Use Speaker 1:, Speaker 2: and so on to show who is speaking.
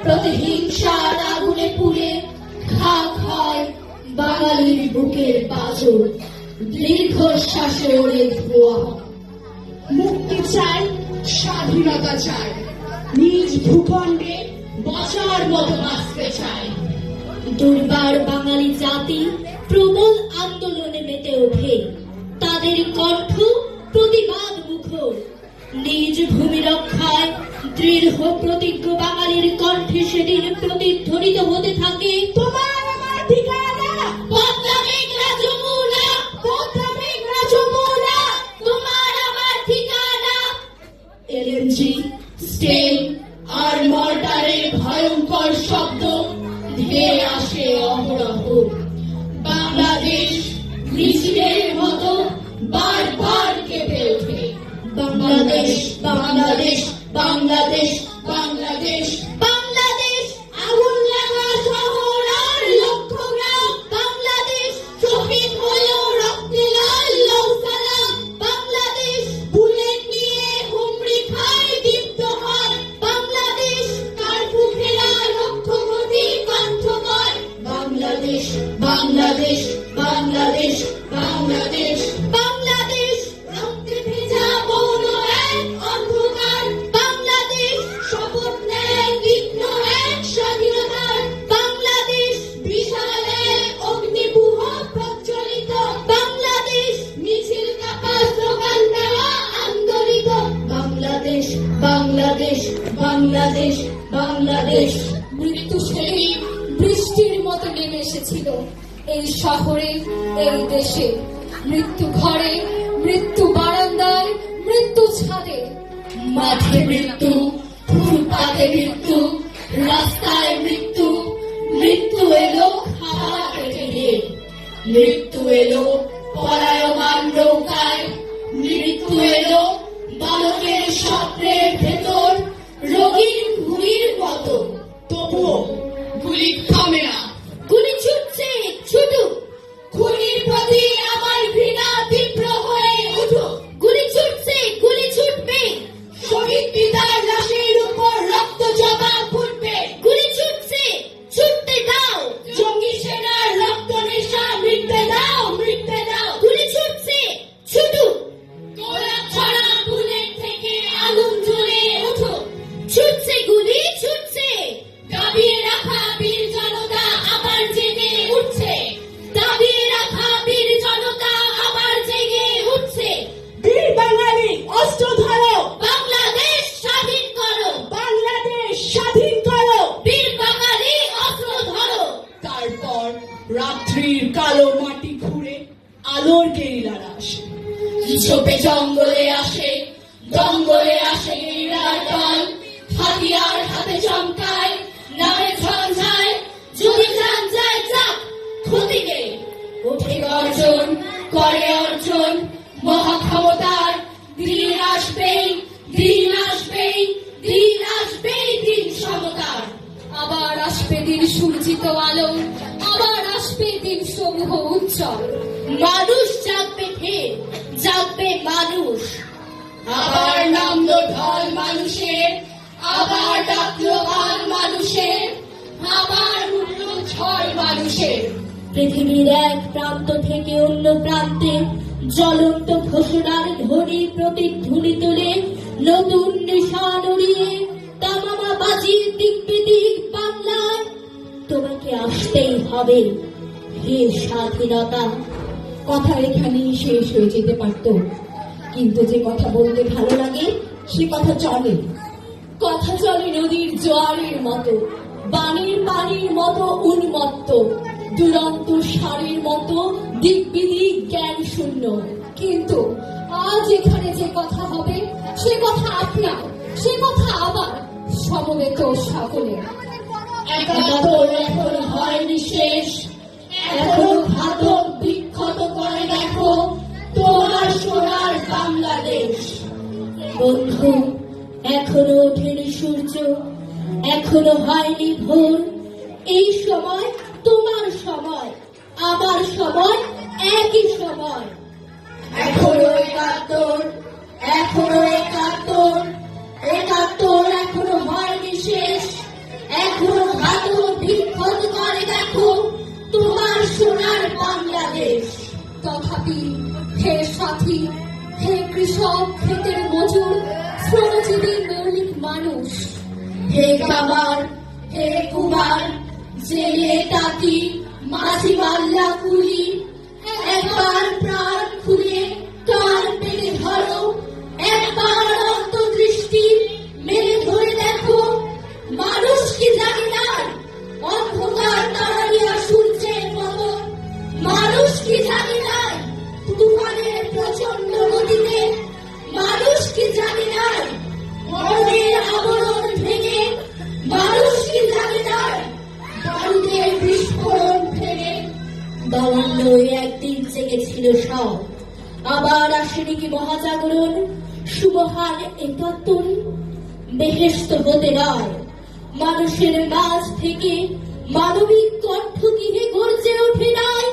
Speaker 1: প্রতিহিংসার আগুনে পুড়ে খাক হয় বাঙালির বুকের পাঁজর, দীর্ঘশ্বাসে ওড়ে ধোঁয়া।
Speaker 2: মুক্তি চাই, স্বাধীনতা চাই, নিজ ভূখণ্ডে বাঁচার মতো বাঁচতে চাই।
Speaker 1: দুর্বার বাঙালি জাতি প্রবল আন্দোলনে মেতে ওঠে, তাদের কণ্ঠ প্রতিবাদ মুখর। নিজ ভূমি রক্ষায় দৃঢ় প্রতিজ্ঞ বাঙালির কণ্ঠে সেদিন প্রতিধ্বনিত হতে থাকে
Speaker 2: তোমার আমার ঠিকানা,
Speaker 1: পদ্মা মেঘনা যমুনা,
Speaker 2: পদ্মা মেঘনা যমুনা।
Speaker 1: তোমার আমার ঠিকানা।
Speaker 2: এলএনজি, স্টেল আর মর্টারের ভয়ঙ্কর শব্দ ধেয়ে আসে অহরহ। বাংলাদেশ মিছিলের মতো বারবার কেঁপে ওঠে। বাংলাদেশ, বাংলাদেশ, বাংলাদেশ, বাংলাদেশ,
Speaker 1: বাংলাদেশ
Speaker 2: আগুন লাগা শহর আর লক্ষ গ্রাম।
Speaker 1: বাংলাদেশ
Speaker 2: শহীদ হলো রক্তে লাল লৌ সালাম।
Speaker 1: বাংলাদেশ
Speaker 2: বুলেট নিয়ে হুমড়ি খায়, দীপ্ত হয়
Speaker 1: বাংলাদেশ
Speaker 2: কার্ফু ঘেরা লক্ষ্যপতি কণ্ঠময়। বাংলাদেশ, বাংলাদেশ, বাংলাদেশ, বাংলাদেশ,
Speaker 1: বাংলাদেশ
Speaker 2: রক্তে ভেজা মৌন এক অন্ধকার।
Speaker 1: বাংলাদেশ
Speaker 2: শপথ নেয় তীক্ষ্ণ এক স্বাধীনতার।
Speaker 1: বাংলাদেশ
Speaker 2: বিশাল এক অগ্নিপুহ প্রজ্বলিত।
Speaker 1: বাংলাদেশ
Speaker 2: মিছিল কাপা স্লোগান দেওয়া আন্দোলিত। বাংলাদেশ, বাংলাদেশ, বাংলাদেশ, বাংলাদেশ।
Speaker 3: মৃত্যু সেদিন বৃষ্টির মতো নেমে এসেছিল এই শহরে, এই দেশে। মৃত্যু ঘরে, মৃত্যু বারান্দায়, মৃত্যু ছাদে।
Speaker 1: মাঠে মৃত্যু, ফুটপাতে মৃত্যু, রাস্তায় মৃত্যু। মৃত্যু এলো খাওয়া টেবিলে, মৃত্যু এলো পলায়মান নৌকায়, মৃত্যু এলো বালকের স্বপ্নের ভেতর রোগীর ভুঁড়ির মতো।
Speaker 2: তবুও গুলি থামে না।
Speaker 1: গুলি ছুটছে, ছুটুক।
Speaker 2: খুনির প্রতি আমার ঘৃণা তীব্র হয়ে উঠুক।
Speaker 1: গুলি ছুটছে, গুলি ছুটবে।
Speaker 2: শহীদ পিতার লাশের উপর রক্ত জমা ফুটবে।
Speaker 1: গুলি ছুটছে, ছুটতে দাও।
Speaker 2: জঙ্গি সেনার রক্ত নেশা মিটতে দাও, মিটতে দাও।
Speaker 1: গুলি ছুটছে, ছুটুক।
Speaker 2: গোলা ছড়া বুলেট থেকে আগুন জ্বলে উঠুক।
Speaker 1: ছুটছে গুলি, ছুটছে।
Speaker 2: দাবিয়ে রাখা বীর জনতা আবার জেগে উঠছে।
Speaker 1: দাবিয়ে রাখা বীর জনতা আবার জেগে উঠছে।
Speaker 2: বীর বাঙালি অস্ত্র ধরো,
Speaker 1: বাংলাদেশ স্বাধীন করো।
Speaker 2: বাংলাদেশ স্বাধীন করো।
Speaker 1: বীর বাঙালি অস্ত্র ধরো।
Speaker 2: তারপর রাত্রির কালো মাটি ঘুরে আলোর গেরিলারা আসে। ঝোপে জঙ্গলে আসে, জঙ্গলে আসে গেরিলার দল। হাতিয়ার হাতে চমকায়, নামে ঝঞ্ঝায়।
Speaker 1: যদি জান যায় যাক, ক্ষতিকে
Speaker 2: ওঠে গর্জন, করে অর্জন। মহাক্ষমতার দিন আসবেই, দিন আসবেই, দিন আসবেই, দিন সমতার।
Speaker 3: আবার আসবে দিন সূর্জিত আলো, আবার আসবে দিন সমূহ উজ্জ্বল।
Speaker 1: মানুষ জাগবে ফের, জাগবে মানুষ।
Speaker 2: আবার নামলো ঢল মানুষের, আবার ডাকলো গান মানুষের, আবার উঠলো ঝড় মানুষের।
Speaker 1: পৃথিবীর এক প্রান্ত থেকে অন্য প্রান্তে জ্বলন্ত ঘোষণার ধ্বনি প্রতিধ্বনি তোলে। নতুন নিশান উড়িয়ে তামামা বাজির দিক বিদিক বাংলায়। তোমাকে আসতেই হবে হে স্বাধীনতা।
Speaker 4: কথা এখানেই শেষ হয়ে যেতে পারত, কিন্তু যে কথা বলতে ভালো লাগে সে কথা চলে। কথা চলে নদীর জোয়ারের মতো, বাণীর পানির মতো উন্মত্ত, দুরন্ত সারের মতো দিক বিদিক জ্ঞান শূন্য।
Speaker 3: কিন্তু আজ এখানে যে কথা হবে সে কথা আপনার, সে কথা আবার সমবেত সকলের।
Speaker 2: একাত্তর এখন হয়নি শেষ, এখনো ঘাতক বিক্ষত করে দেখো তোমার সোনার বাংলাদেশ।
Speaker 1: বন্ধু, এখনো ওঠেনি সূর্য, এখনো হয়নি ভোর। এই সময় তোমার সময়, আমার সময় একই সময়।
Speaker 2: এখনো একাত্তর, এখনো একাত্তর, একাত্তর এখনো হয়নি শেষ, এখনো
Speaker 3: তথাপি হে সাথী, হে কৃষক, ক্ষেতের মজুর, শ্রমজীবী মৌলিক মানুষ,
Speaker 2: হে কামার, হে কুমার, জেলে তাঁতি, মাঝি মাল্লা কুলি, একবার প্রাণ খুলে কার পেটে ধরো, একবার অন্তর্দৃষ্টি মেলে ধরে দেখো, মানুষ কি জানে না অন্ধকার তাড়াইয়া সূর্যের মতো, মানুষ কি জানে না তুফানের প্রচন্ড গতিতে, মানুষ কি জানে না মরণের আবরণ ভেঙে, মানুষ কি জানে না বারুদের বিস্ফোরণ ভেঙে। 52 একদিন জেগেছিল সব, আবার আসেনি কি মহাজাগরণ, সুমহান 71 বেহেশত হতে নয়, মানুষের মাঝ থেকে মানবিক কণ্ঠ দিয়ে গর্জে ওঠে নাই